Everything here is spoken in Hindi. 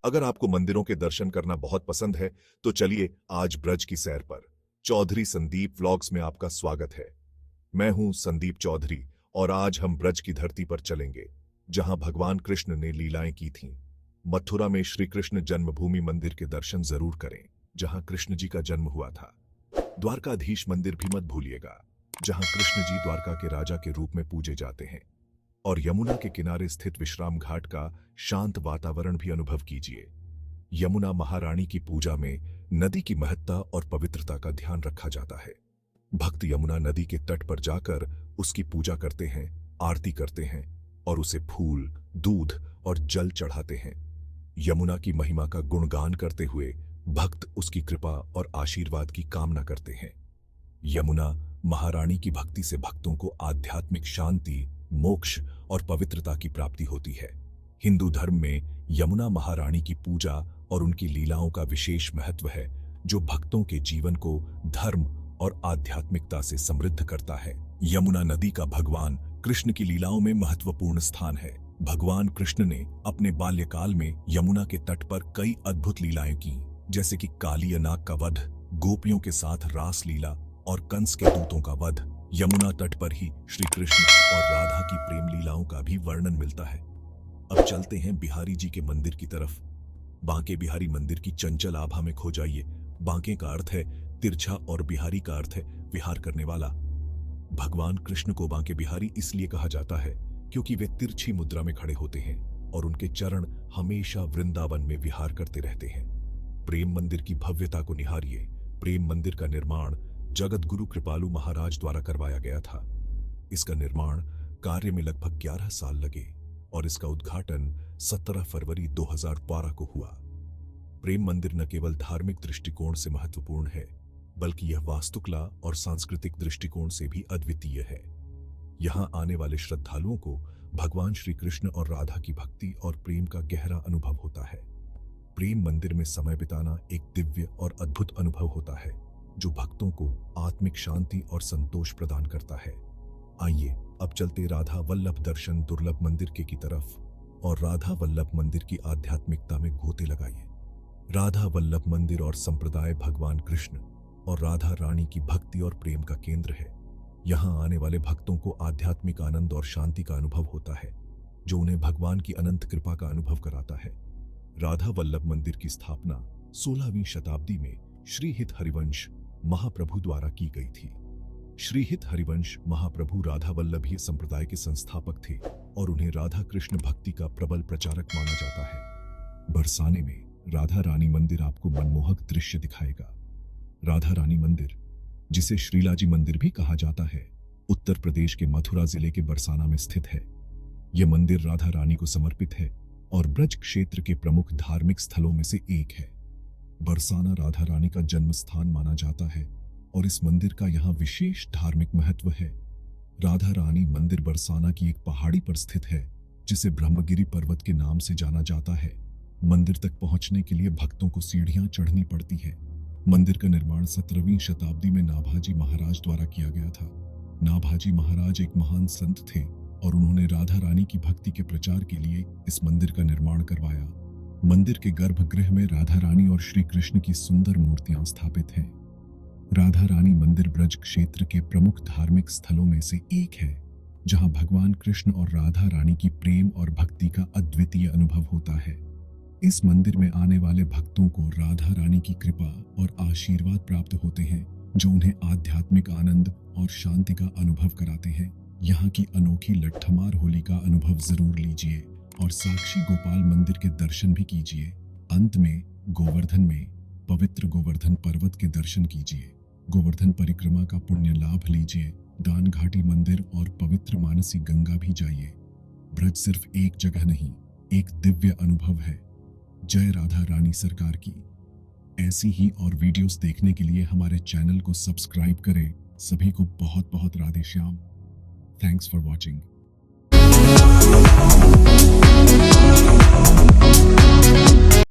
अगर आपको मंदिरों के दर्शन करना बहुत पसंद है तो चलिए आज ब्रज की सैर पर। चौधरी संदीप व्लॉग्स में आपका स्वागत है। मैं हूं संदीप चौधरी और आज हम ब्रज की धरती पर चलेंगे जहां भगवान कृष्ण ने लीलाएं की थीं। मथुरा में श्री कृष्ण जन्मभूमि मंदिर के दर्शन जरूर करें जहां कृष्ण जी का जन्म हुआ था। द्वारकाधीश मंदिर भी मत भूलिएगा जहां कृष्ण जी द्वारका के राजा के रूप में पूजे जाते हैं। और यमुना के किनारे स्थित विश्राम घाट का शांत वातावरण भी अनुभव कीजिए। यमुना महारानी की पूजा में नदी की महत्ता और पवित्रता का ध्यान रखा जाता है। भक्त यमुना नदी के तट पर जाकर उसकी पूजा करते हैं, आरती करते हैं और उसे फूल, दूध और जल चढ़ाते हैं। यमुना की महिमा का गुणगान करते हुए भक्त उसकी कृपा और आशीर्वाद की कामना करते हैं। यमुना महारानी की भक्ति से भक्तों को आध्यात्मिक शांति, मोक्ष और पवित्रता की प्राप्ति होती है। हिंदू धर्म में यमुना महारानी की पूजा और उनकी लीलाओं का विशेष महत्व है जो भक्तों के जीवन को धर्म और आध्यात्मिकता से समृद्ध करता है। यमुना नदी का भगवान कृष्ण की लीलाओं में महत्वपूर्ण स्थान है। भगवान कृष्ण ने अपने बाल्यकाल में यमुना के तट पर कई अद्भुत लीलाएं की, जैसे कि काली नाग का वध, गोपियों के साथ रास लीला और कंस के दूतों का वध। यमुना तट पर ही श्री कृष्ण और राधा की प्रेम लीलाओं का भी वर्णन मिलता है। अब चलते हैं बिहारी जी के मंदिर की तरफ। बांके बिहारी मंदिर की चंचल आभा में खो जाइए। बांके का अर्थ है तिरछा और बिहारी का अर्थ है विहार करने वाला। भगवान कृष्ण को बांके बिहारी इसलिए कहा जाता है क्योंकि वे तिरछी मुद्रा में खड़े होते हैं और उनके चरण हमेशा वृंदावन में विहार करते रहते हैं। प्रेम मंदिर की भव्यता को निहारिए। प्रेम मंदिर का निर्माण जगत गुरु कृपालु महाराज द्वारा करवाया गया था। इसका निर्माण कार्य में लगभग 11 साल लगे और इसका उद्घाटन 17 फरवरी 2012 को हुआ। प्रेम मंदिर न केवल धार्मिक दृष्टिकोण से महत्वपूर्ण है बल्कि यह वास्तुकला और सांस्कृतिक दृष्टिकोण से भी अद्वितीय है। यहाँ आने वाले श्रद्धालुओं को भगवान श्री कृष्ण और राधा की भक्ति और प्रेम का गहरा अनुभव होता है। प्रेम मंदिर में समय बिताना एक दिव्य और अद्भुत अनुभव होता है जो भक्तों को आत्मिक शांति और संतोष प्रदान करता है। आइए अब चलते राधा वल्लभ दर्शन दुर्लभ मंदिर की तरफ और राधा वल्लभ मंदिर की आध्यात्मिकता में गोते लगाइए। राधा वल्लभ मंदिर और संप्रदाय भगवान कृष्ण और राधा रानी की भक्ति और प्रेम का केंद्र है। यहाँ आने वाले भक्तों को आध्यात्मिक आनंद और शांति का अनुभव होता है जो उन्हें भगवान की अनंत कृपा का अनुभव कराता है। राधा वल्लभ मंदिर की स्थापना 16वीं शताब्दी में श्रीहित हरिवंश महाप्रभु द्वारा की गई थी। श्रीहित हरिवंश महाप्रभु राधा वल्लभीय संप्रदाय के संस्थापक थे और उन्हें राधा कृष्ण भक्ति का प्रबल प्रचारक माना जाता है। बरसाने में राधा रानी मंदिर आपको मनमोहक दृश्य दिखाएगा। राधा रानी मंदिर, जिसे श्रीलाजी मंदिर भी कहा जाता है, उत्तर प्रदेश के मथुरा जिले के बरसाना में स्थित है। यह मंदिर राधा रानी को समर्पित है और ब्रज क्षेत्र के प्रमुख धार्मिक स्थलों में से एक है। बरसाना राधा रानी का जन्म स्थान माना जाता है और इस मंदिर का यहाँ विशेष धार्मिक महत्व है। राधा रानी मंदिर बरसाना की एक पहाड़ी पर स्थित है जिसे ब्रह्मगिरी पर्वत के नाम से जाना जाता है। मंदिर तक पहुंचने के लिए भक्तों को सीढ़ियां चढ़नी पड़ती है। मंदिर का निर्माण 17वीं शताब्दी में नाभाजी महाराज द्वारा किया गया था। नाभाजी महाराज एक महान संत थे और उन्होंने राधा रानी की भक्ति के प्रचार के लिए इस मंदिर का निर्माण करवाया। मंदिर के गर्भगृह में राधा रानी और श्री कृष्ण की सुंदर मूर्तियां स्थापित हैं। राधा रानी मंदिर ब्रज क्षेत्र के प्रमुख धार्मिक स्थलों में से एक है जहां भगवान कृष्ण और राधा रानी की प्रेम और भक्ति का अद्वितीय अनुभव होता है। इस मंदिर में आने वाले भक्तों को राधा रानी की कृपा और आशीर्वाद प्राप्त होते हैं जो उन्हें आध्यात्मिक आनंद और शांति का अनुभव कराते हैं। यहाँ की अनोखी लट्ठमार होली का अनुभव जरूर लीजिए और साक्षी गोपाल मंदिर के दर्शन भी कीजिए। अंत में गोवर्धन में पवित्र गोवर्धन पर्वत के दर्शन कीजिए। गोवर्धन परिक्रमा का पुण्य लाभ लीजिए। दान घाटी मंदिर और पवित्र मानसी गंगा भी जाइए। ब्रज सिर्फ एक जगह नहीं, एक दिव्य अनुभव है। जय राधा रानी सरकार की। ऐसी ही और वीडियोस देखने के लिए हमारे चैनल को सब्सक्राइब करें। सभी को बहुत बहुत Radhe Shyam. Thanks for watching.